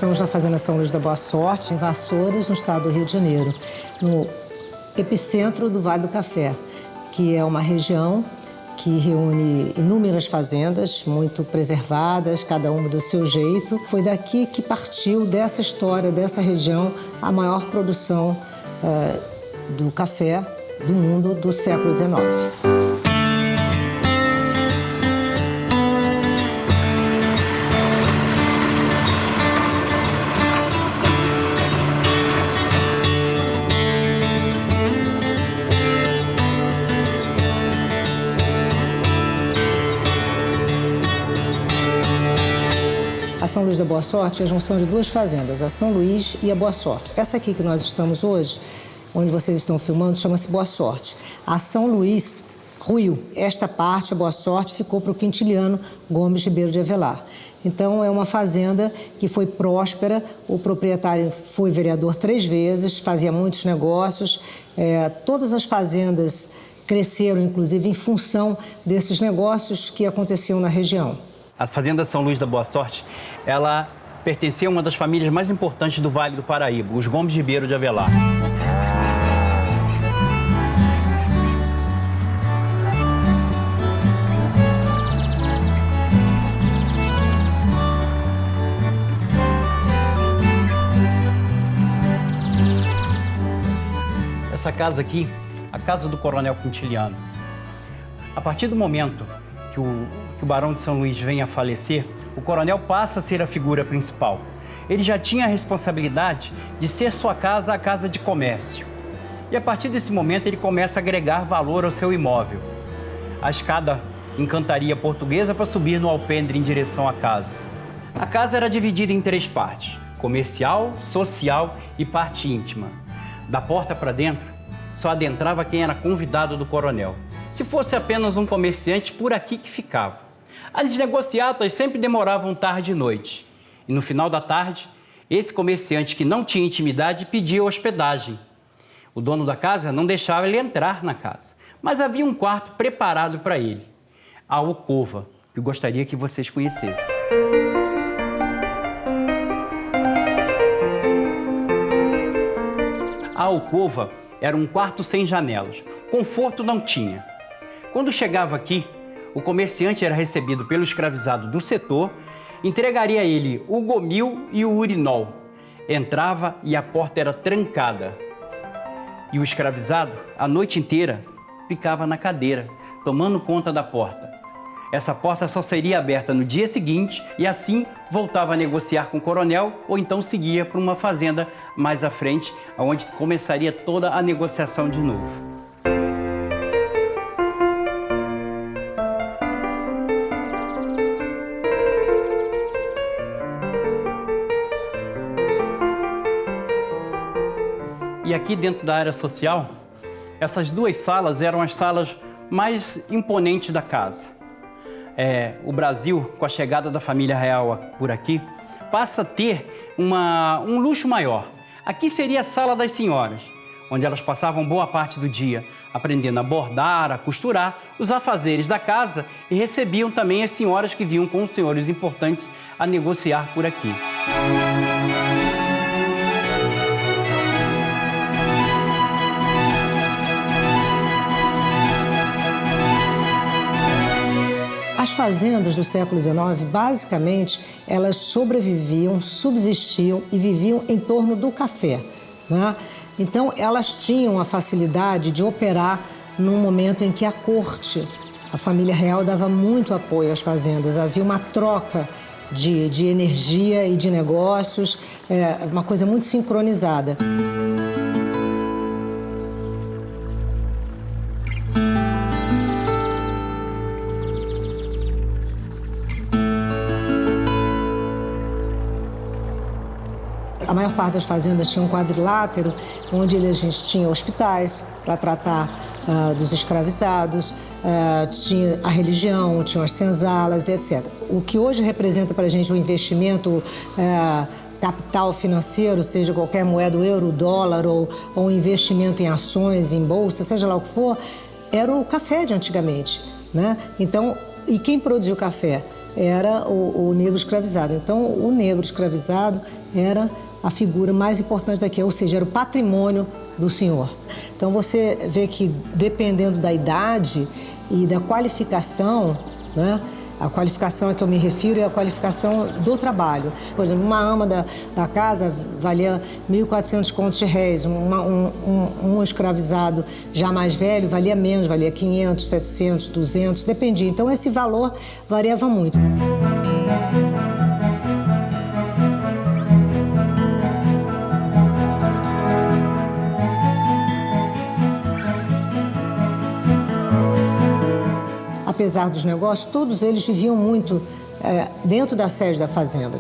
estamos na Fazenda São Luís da Boa Sorte, em Vassouras, no estado do Rio de Janeiro, no epicentro do Vale do Café, que é uma região que reúne inúmeras fazendas, muito preservadas, cada uma do seu jeito. Foi daqui que partiu, dessa história, dessa região, a maior produção do café do mundo do século XIX. A São Luís da Boa Sorte é a junção de duas fazendas, a São Luís e a Boa Sorte. Essa aqui que nós estamos hoje, onde vocês estão filmando, chama-se Boa Sorte. A São Luís ruiu. Esta parte, a Boa Sorte, ficou para o quintiliano Gomes Ribeiro de Avelar. Então, é uma fazenda que foi próspera, o proprietário foi vereador 3 vezes, fazia muitos negócios, todas as fazendas cresceram, inclusive, em função desses negócios que aconteciam na região. A Fazenda São Luís da Boa Sorte, ela pertencia a uma das famílias mais importantes do Vale do Paraíba, os Gomes Ribeiro de Avelar. Essa casa aqui, a casa do Coronel Quintiliano. A partir do momento que o Barão de São Luís vem a falecer, o coronel passa a ser a figura principal. Ele já tinha a responsabilidade de ser sua casa a casa de comércio. E a partir desse momento ele começa a agregar valor ao seu imóvel. A escada em cantaria portuguesa para subir no alpendre em direção à casa. A casa era dividida em 3 partes: comercial, social e parte íntima. Da porta para dentro, só adentrava quem era convidado do coronel. Se fosse apenas um comerciante, por aqui que ficava. As negociatas sempre demoravam tarde e noite. E no final da tarde, esse comerciante que não tinha intimidade pedia hospedagem. O dono da casa não deixava ele entrar na casa, mas havia um quarto preparado para ele, a alcova, que eu gostaria que vocês conhecessem. A alcova era um quarto sem janelas, conforto não tinha. Quando chegava aqui, o comerciante era recebido pelo escravizado do setor, entregaria a ele o gomil e o urinol. Entrava e a porta era trancada. E o escravizado, a noite inteira, ficava na cadeira, tomando conta da porta. Essa porta só seria aberta no dia seguinte e assim voltava a negociar com o coronel ou então seguia para uma fazenda mais à frente, onde começaria toda a negociação de novo. E aqui dentro da área social, essas 2 salas eram as salas mais imponentes da casa. O Brasil, com a chegada da família real por aqui, passa a ter um luxo maior. Aqui seria a sala das senhoras, onde elas passavam boa parte do dia aprendendo a bordar, a costurar, os afazeres da casa e recebiam também as senhoras que vinham com os senhores importantes a negociar por aqui. As fazendas do século XIX, basicamente, elas sobreviviam, subsistiam e viviam em torno do café, né? Então, elas tinham a facilidade de operar num momento em que a corte, a família real, dava muito apoio às fazendas. Havia uma troca de energia e de negócios, uma coisa muito sincronizada. A maior parte das fazendas tinha um quadrilátero, onde a gente tinha hospitais para tratar dos escravizados, tinha a religião, tinha as senzalas, etc. O que hoje representa para a gente um investimento capital financeiro, seja qualquer moeda, o euro, o dólar, ou investimento em ações, em bolsa, seja lá o que for, era o café de antigamente, né? Então, e quem produziu o café? era o negro escravizado. Então, o negro escravizado era a figura mais importante daqui, ou seja, era o patrimônio do senhor. Então, você vê que, dependendo da idade e da qualificação, né, a qualificação a que eu me refiro é a qualificação do trabalho. Por exemplo, uma ama da casa valia 1.400 contos de réis, um escravizado já mais velho valia menos, valia 500, 700, 200, dependia. Então, esse valor variava muito. Apesar dos negócios, todos eles viviam muito dentro da sede da fazenda.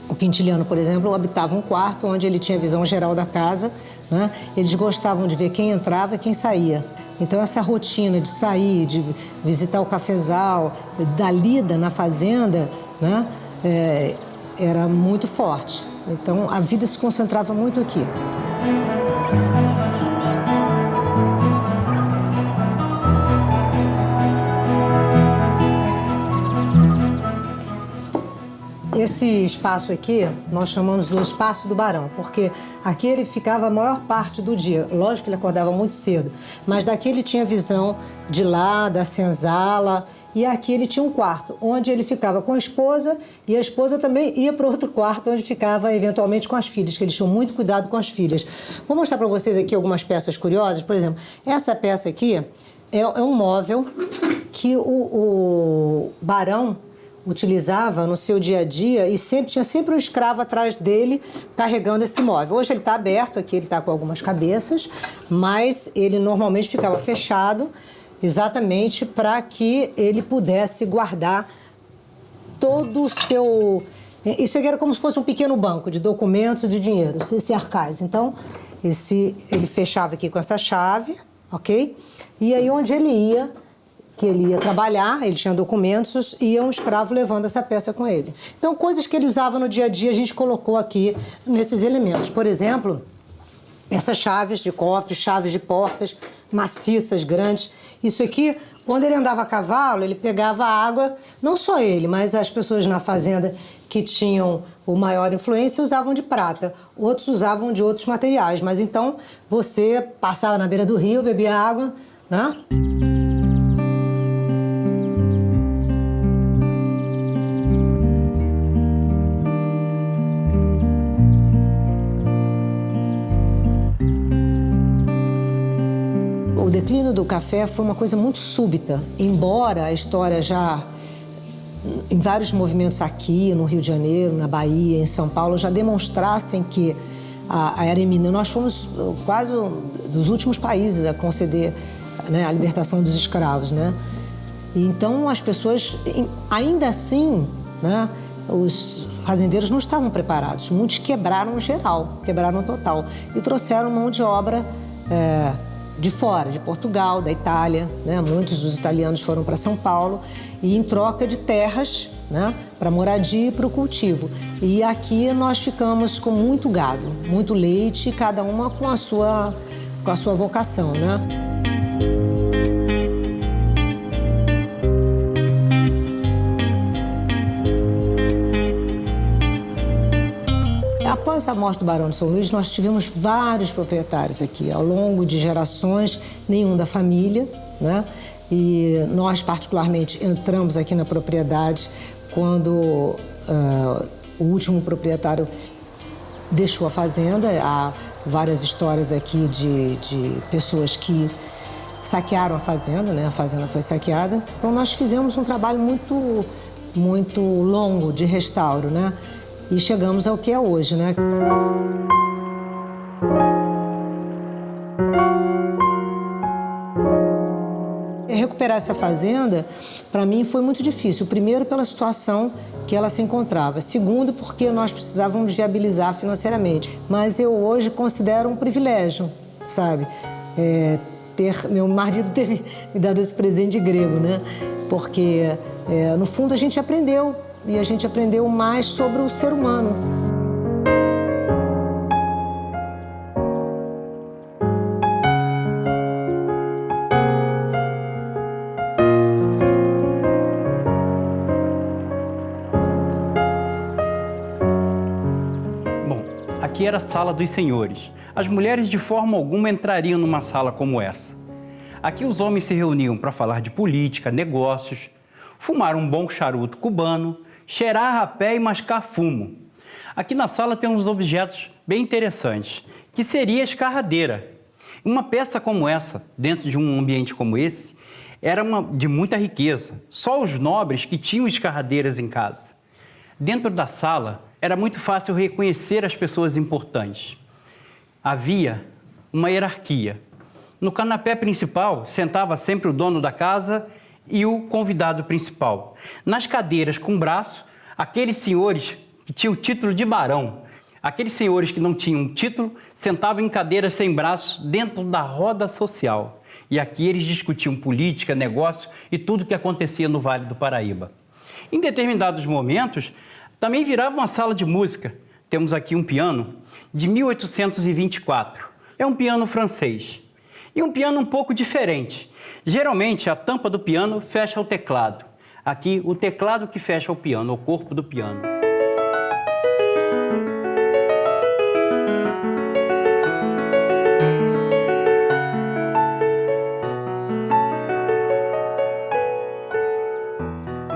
O quintiliano, por exemplo, habitava um quarto onde ele tinha visão geral da casa, né? Eles gostavam de ver quem entrava e quem saía. Então, essa rotina de sair, de visitar o cafezal, da lida na fazenda, né? Era muito forte. Então, a vida se concentrava muito aqui. Esse espaço aqui, nós chamamos do Espaço do Barão, porque aqui ele ficava a maior parte do dia. Lógico que ele acordava muito cedo, mas daqui ele tinha visão de lá, da senzala, e aqui ele tinha um quarto, onde ele ficava com a esposa, e a esposa também ia para outro quarto, onde ficava eventualmente com as filhas, que eles tinham muito cuidado com as filhas. Vou mostrar para vocês aqui algumas peças curiosas. Por exemplo, essa peça aqui é um móvel que o barão utilizava no seu dia a dia e tinha sempre um escravo atrás dele carregando esse móvel. Hoje ele está aberto, aqui ele está com algumas cabeças, mas ele normalmente ficava fechado exatamente para que ele pudesse guardar todo o seu... Isso aqui era como se fosse um pequeno banco de documentos e de dinheiro, esse arcais. Então, ele fechava aqui com essa chave, ok? E aí onde ele ia, que ele ia trabalhar, ele tinha documentos, e ia um escravo levando essa peça com ele. Então, coisas que ele usava no dia a dia, a gente colocou aqui nesses elementos. Por exemplo, essas chaves de cofre, chaves de portas, maciças, grandes. Isso aqui, quando ele andava a cavalo, ele pegava água, não só ele, mas as pessoas na fazenda que tinham o maior influência usavam de prata, outros usavam de outros materiais. Mas então, você passava na beira do rio, bebia água, né? O declínio do café foi uma coisa muito súbita, embora a história já, em vários movimentos aqui, no Rio de Janeiro, na Bahia, em São Paulo, já demonstrassem que a era iminente. Nós fomos quase dos últimos países a conceder, né, a libertação dos escravos, né? E então as pessoas, ainda assim, né, os fazendeiros não estavam preparados. Muitos quebraram geral, quebraram total e trouxeram mão de obra de fora, de Portugal, da Itália, né? Muitos dos italianos foram para São Paulo e em troca de terras, né, para moradia e para o cultivo. E aqui nós ficamos com muito gado, muito leite, cada uma com a sua vocação, né? Após a morte do Barão de São Luís, nós tivemos vários proprietários aqui, ao longo de gerações, nenhum da família, né? E nós, particularmente, entramos aqui na propriedade quando o último proprietário deixou a fazenda. Há várias histórias aqui de pessoas que saquearam a fazenda, né? A fazenda foi saqueada. Então, nós fizemos um trabalho muito, muito longo de restauro, né? E chegamos ao que é hoje, né? Recuperar essa fazenda, para mim, foi muito difícil. Primeiro, pela situação que ela se encontrava. Segundo, porque nós precisávamos viabilizar financeiramente. Mas eu hoje considero um privilégio, sabe? Meu marido ter me dado esse presente grego, né? Porque, no fundo, a gente aprendeu. E a gente aprendeu mais sobre o ser humano. aqui era a sala dos senhores. As mulheres de forma alguma entrariam numa sala como essa. Aqui os homens se reuniam para falar de política, negócios, fumar um bom charuto cubano, cheirar rapé e mascar fumo. Aqui na sala tem uns objetos bem interessantes, que seria a escarradeira. Uma peça como essa, dentro de um ambiente como esse, era de muita riqueza. Só os nobres que tinham escarradeiras em casa. Dentro da sala, era muito fácil reconhecer as pessoas importantes. Havia uma hierarquia. No canapé principal, sentava sempre o dono da casa e o convidado principal. Nas cadeiras com braço, aqueles senhores que tinham o título de barão. Aqueles senhores que não tinham título sentavam em cadeiras sem braço dentro da roda social. E aqui eles discutiam política, negócio e tudo o que acontecia no Vale do Paraíba. Em determinados momentos, também virava uma sala de música. Temos aqui um piano de 1824. É um piano francês. E um piano um pouco diferente. Geralmente, a tampa do piano fecha o teclado. Aqui, o teclado que fecha o piano, o corpo do piano.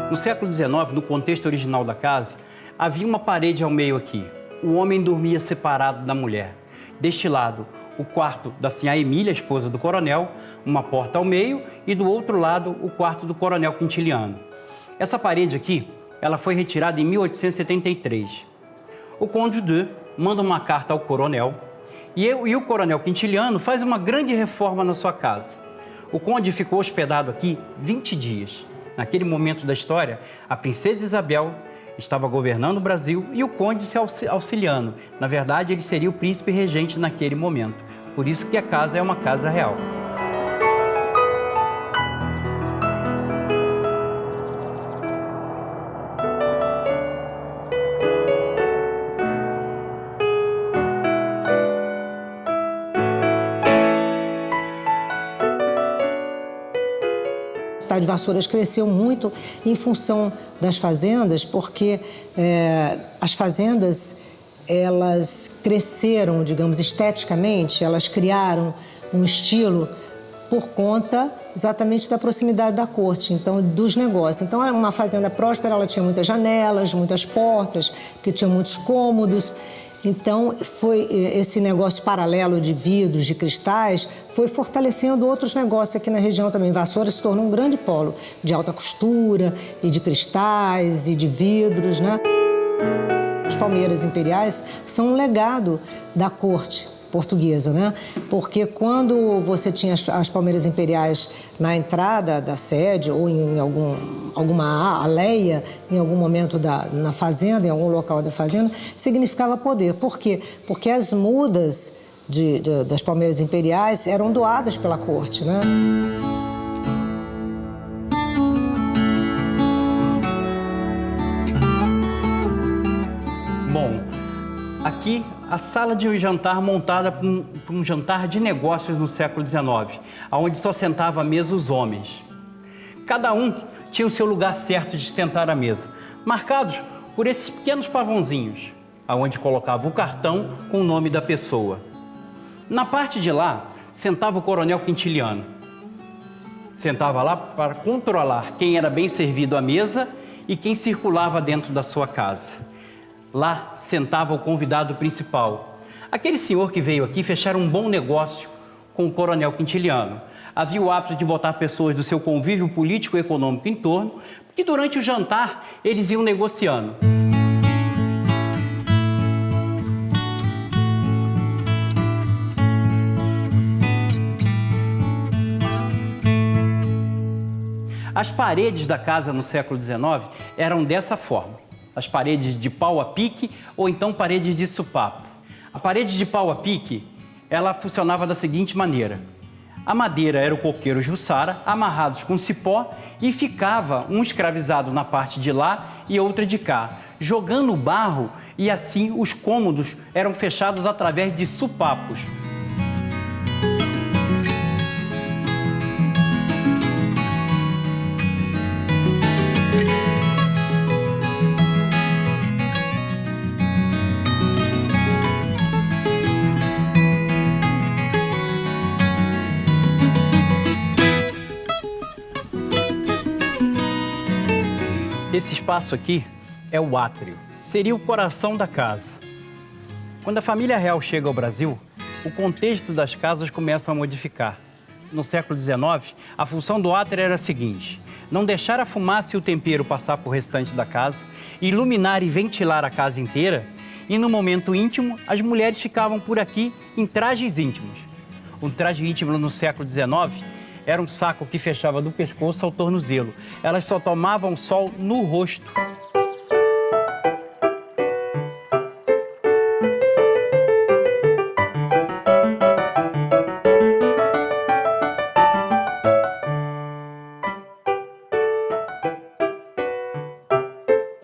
No século XIX, no contexto original da casa, havia uma parede ao meio aqui. O homem dormia separado da mulher. Deste lado, o quarto da sinhá Emília, esposa do coronel, uma porta ao meio, e do outro lado, o quarto do coronel Quintiliano. Essa parede aqui, ela foi retirada em 1873. O Conde de manda uma carta ao coronel, e o coronel Quintiliano faz uma grande reforma na sua casa. O conde ficou hospedado aqui 20 dias. Naquele momento da história, a princesa Isabel estava governando o Brasil e o conde se auxiliando. Na verdade, ele seria o príncipe regente naquele momento. Por isso que a casa é uma casa real. A cidade de Vassouras cresceu muito em função das fazendas, porque as fazendas, elas cresceram, digamos, esteticamente, elas criaram um estilo por conta exatamente da proximidade da corte, então, dos negócios. Então, era uma fazenda próspera, ela tinha muitas janelas, muitas portas, que tinha muitos cômodos. Então, foi esse negócio paralelo de vidros, de cristais, foi fortalecendo outros negócios aqui na região também. Vassouras se tornou um grande polo de alta costura e de cristais e de vidros, né? As palmeiras imperiais são um legado da corte portuguesa, né? Porque quando você tinha as palmeiras imperiais na entrada da sede ou em alguma aldeia, em algum momento na fazenda, em algum local da fazenda, significava poder. Por quê? Porque as mudas das palmeiras imperiais eram doadas pela corte, né? Bom, aqui a sala de jantar montada para um jantar de negócios no século XIX, onde só sentava à mesa os homens. Cada um tinha o seu lugar certo de sentar à mesa, marcados por esses pequenos pavãozinhos, onde colocava o cartão com o nome da pessoa. Na parte de lá, sentava o coronel Quintiliano. Sentava lá para controlar quem era bem servido à mesa e quem circulava dentro da sua casa. Lá sentava o convidado principal. Aquele senhor que veio aqui fechar um bom negócio com o coronel Quintiliano. Havia o hábito de botar pessoas do seu convívio político e econômico em torno, porque durante o jantar eles iam negociando. As paredes da casa no século XIX eram dessa forma. As paredes de pau a pique ou então paredes de supapo. A parede de pau a pique, ela funcionava da seguinte maneira. A madeira era o coqueiro jussara, amarrados com cipó, e ficava um escravizado na parte de lá e outra de cá, jogando barro, e assim os cômodos eram fechados através de supapos. Esse espaço aqui é o átrio. Seria o coração da casa. Quando a família real chega ao Brasil, o contexto das casas começa a modificar. No século XIX, a função do átrio era a seguinte: não deixar a fumaça e o tempero passar por restante da casa, iluminar e ventilar a casa inteira, e no momento íntimo, as mulheres ficavam por aqui em trajes íntimos. Um traje íntimo no século XIX era um saco que fechava do pescoço ao tornozelo. Elas só tomavam sol no rosto.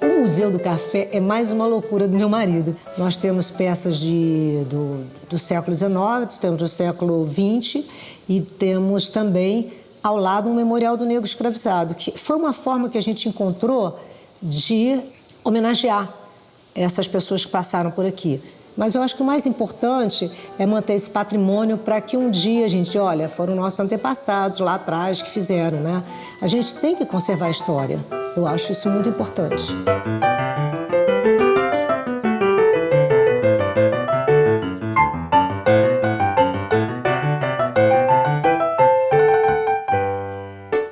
O Museu do Café é mais uma loucura do meu marido. Nós temos peças do século XIX, temos do século XX e temos também ao lado um memorial do negro escravizado, que foi uma forma que a gente encontrou de homenagear essas pessoas que passaram por aqui. Mas eu acho que o mais importante é manter esse patrimônio para que um dia a gente, olha, foram nossos antepassados lá atrás que fizeram, né? A gente tem que conservar a história. Eu acho isso muito importante.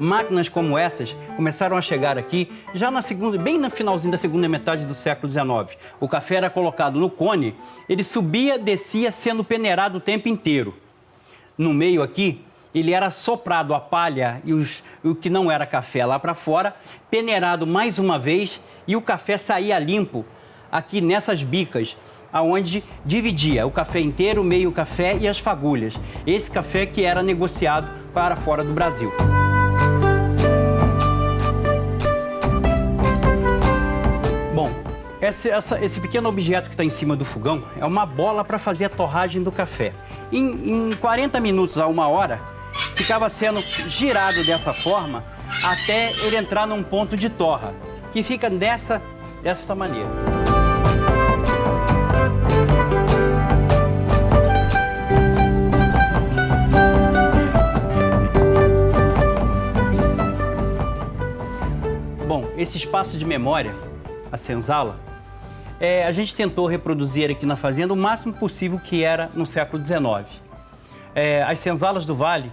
Máquinas como essas começaram a chegar aqui já bem no finalzinho da segunda metade do século XIX. O café era colocado no cone, ele subia, descia, sendo peneirado o tempo inteiro. No meio aqui, ele era soprado a palha e o que não era café lá para fora, peneirado mais uma vez e o café saía limpo aqui nessas bicas, aonde dividia o café inteiro, meio café e as fagulhas. Esse café que era negociado para fora do Brasil. Bom, esse pequeno objeto que está em cima do fogão é uma bola para fazer a torragem do café. Em 40 minutos a 1 hora, ficava sendo girado dessa forma até ele entrar num ponto de torra, que fica dessa maneira. Bom, esse espaço de memória, a senzala, a gente tentou reproduzir aqui na fazenda o máximo possível que era no século XIX. As senzalas do Vale,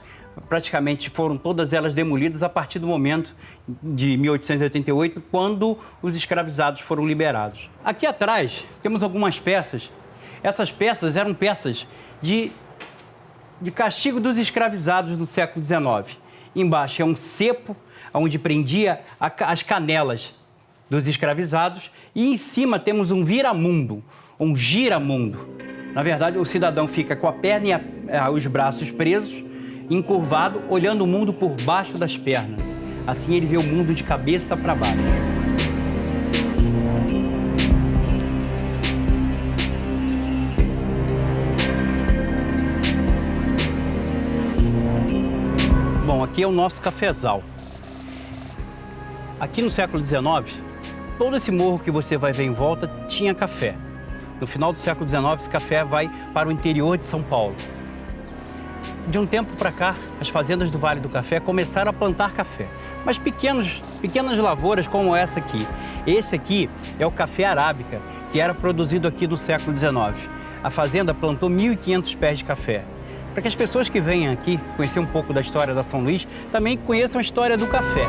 praticamente foram todas elas demolidas a partir do momento de 1888, quando os escravizados foram liberados. Aqui atrás temos algumas peças. Essas peças eram peças de castigo dos escravizados no século XIX. Embaixo é um cepo, onde prendia as canelas dos escravizados, e em cima temos um viramundo, um giramundo. Na verdade, o cidadão fica com a perna e os braços presos, encurvado, olhando o mundo por baixo das pernas. Assim ele vê o mundo de cabeça para baixo. Bom, aqui é o nosso cafezal. Aqui no século XIX, todo esse morro que você vai ver em volta tinha café. No final do século XIX, esse café vai para o interior de São Paulo. De um tempo para cá, as fazendas do Vale do Café começaram a plantar café, mas pequenas lavouras como essa aqui. Esse aqui é o café arábica, que era produzido aqui no século XIX. A fazenda plantou 1.500 pés de café. Para que as pessoas que venham aqui conhecer um pouco da história da São Luís, também conheçam a história do café.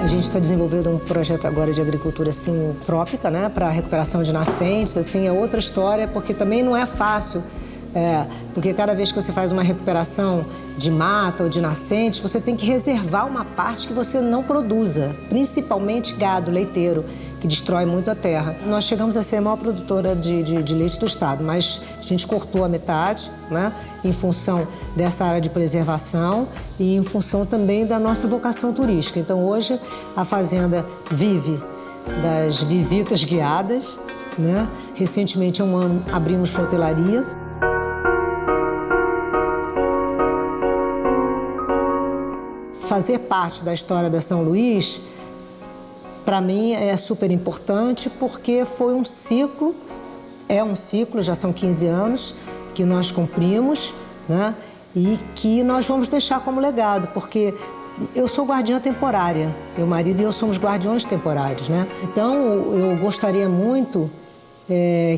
A gente está desenvolvendo um projeto agora de agricultura assim, trópica, né, para recuperação de nascentes. Assim, é outra história, porque também não é fácil. Porque cada vez que você faz uma recuperação de mata ou de nascentes, você tem que reservar uma parte que você não produza, principalmente gado leiteiro, que destrói muito a terra. Nós chegamos a ser a maior produtora de leite do estado, mas a gente cortou a metade, né, em função dessa área de preservação e em função também da nossa vocação turística. Então hoje a fazenda vive das visitas guiadas, né? Recentemente, há um ano, abrimos para hotelaria. Fazer parte da história da São Luís, para mim é super importante porque foi um ciclo, já são 15 anos que nós cumprimos, né? E que nós vamos deixar como legado, porque eu sou guardiã temporária, meu marido e eu somos guardiões temporários, né? Então, eu gostaria muito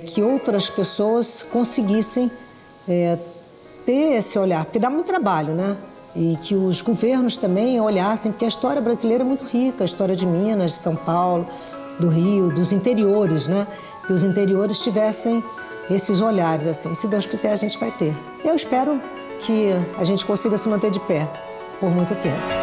que outras pessoas conseguissem ter esse olhar, porque dá muito trabalho, né? E que os governos também olhassem, porque a história brasileira é muito rica, a história de Minas, de São Paulo, do Rio, dos interiores, né? Que os interiores tivessem esses olhares, assim. Se Deus quiser, a gente vai ter. Eu espero que a gente consiga se manter de pé por muito tempo.